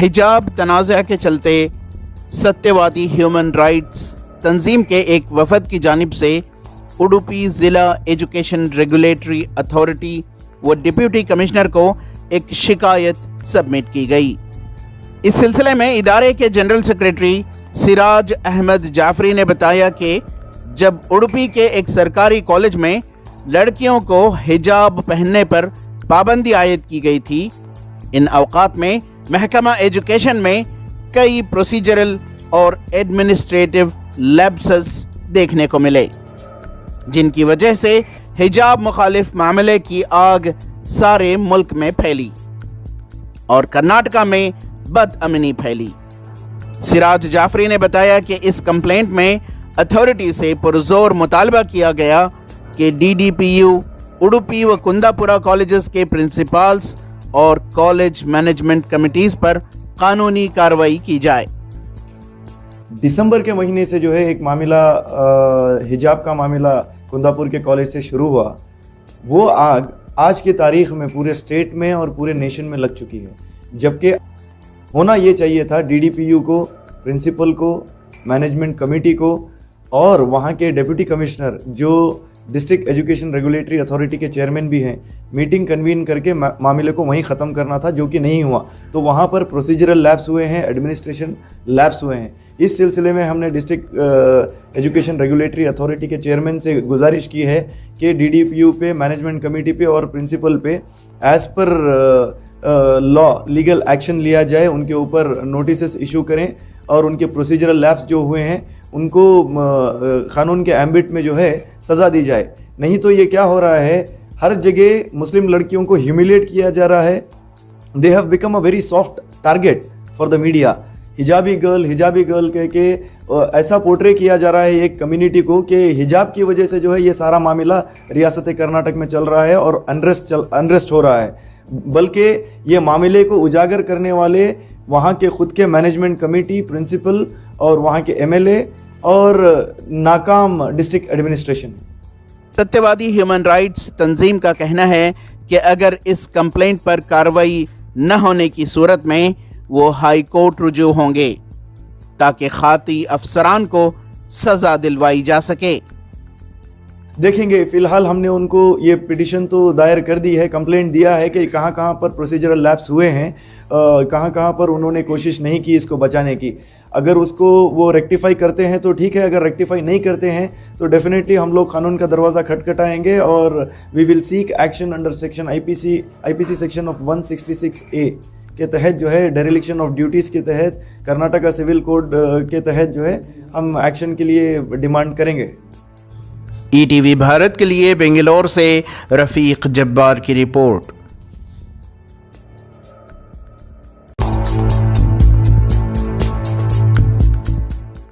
हिजाब तनाज़ा के चलते सत्यवादी ह्यूमन राइट्स तंजीम के एक वफद की जानिब से उडुपी ज़िला एजुकेशन रेगुलेटरी अथॉरिटी व डिप्टी कमिश्नर को एक शिकायत सबमिट की गई। इस सिलसिले में इदारे के जनरल सेक्रेटरी सिराज अहमद जाफरी ने बताया कि जब उडुपी के एक सरकारी कॉलेज में लड़कियों को हिजाब पहनने पर पाबंदी आयद की गई थी, इन अवकात में महकमा एजुकेशन में कई प्रोसीजरल और एडमिनिस्ट्रेटिव लैप्सेस देखने को मिले, जिनकी वजह से हिजाब मुखालिफ मामले की आग सारे मुल्क में फैली और कर्नाटका में बदअमनी फैली। सिराज जाफरी ने बताया कि इस कंप्लेंट में अथॉरिटी से पुरजोर मुतालबा किया गया कि DDPU उडुपी व कुंदापुरा कॉलेजेस के प्रिंसिपल्स और कॉलेज मैनेजमेंट कमिटीज पर कानूनी कार्रवाई की जाए। दिसंबर के महीने से जो है एक मामला हिजाब का मामला कुंदापुर के कॉलेज से शुरू हुआ। वो आग आज की तारीख में पूरे स्टेट में और पूरे नेशन में लग चुकी है, जबकि होना ये चाहिए था DDPU को, प्रिंसिपल को, मैनेजमेंट कमेटी को और वहाँ के डिप्टी कमिश्नर जो डिस्ट्रिक्ट एजुकेशन रेगुलेटरी अथॉरिटी के चेयरमैन भी हैं, मीटिंग कन्वीन करके मामले को वहीं ख़त्म करना था, जो कि नहीं हुआ। तो वहाँ पर प्रोसीजरल लैप्स हुए हैं, एडमिनिस्ट्रेशन लैप्स हुए हैं। इस सिलसिले में हमने डिस्ट्रिक्ट एजुकेशन रेगुलेटरी अथॉरिटी के चेयरमैन से गुजारिश की है कि DDPU पे, मैनेजमेंट कमेटी पे और प्रिंसिपल पे as per law legal action लिया जाए, उनके ऊपर नोटिस इशू करें और उनके प्रोसीजरल लैप्स जो हुए हैं उनको कानून के एम्बिट में जो है सज़ा दी जाए। नहीं तो ये क्या हो रहा है, हर जगह मुस्लिम लड़कियों को ह्यूमिलेट किया जा रहा है। They have become a very soft target for the media. हिजाबी गर्ल कह के ऐसा पोर्ट्रे किया जा रहा है एक कम्युनिटी को कि हिजाब की वजह से जो है ये सारा मामला रियासत कर्नाटक में चल रहा है और अनरेस्ट हो रहा है। बल्कि ये मामले को उजागर करने वाले वहाँ के खुद के मैनेजमेंट कमेटी, प्रिंसिपल और वहाँ के MLA और नाकाम डिस्ट्रिक्ट एडमिनिस्ट्रेशन। सत्यवादी ह्यूमन राइट्स तंजीम का कहना है कि अगर इस कंप्लेंट पर कार्रवाई न होने की सूरत में वो हाई कोर्ट रुजू होंगे ताकि खाती अफसरान को सज़ा दिलवाई जा सके। देखेंगे, फिलहाल हमने उनको ये पिटिशन तो दायर कर दी है, कंप्लेंट दिया है कि कहाँ कहाँ पर प्रोसीजरल लैप्स हुए हैं, कहाँ कहाँ पर उन्होंने कोशिश नहीं की इसको बचाने की। अगर उसको वो रेक्टिफाई करते हैं तो ठीक है, अगर रेक्टिफाई नहीं करते हैं तो डेफिनेटली हम लोग कानून का दरवाज़ा खटखटाएंगे और we will seek action under section IPC section of 166A के तहत जो है डेरिलिक्शन ऑफ ड्यूटीज़ के तहत कर्नाटका सिविल कोड के तहत जो है हम एक्शन के लिए डिमांड करेंगे। ETV भारत के लिए बेंगलोर से रफ़ीक जब्बार की रिपोर्ट।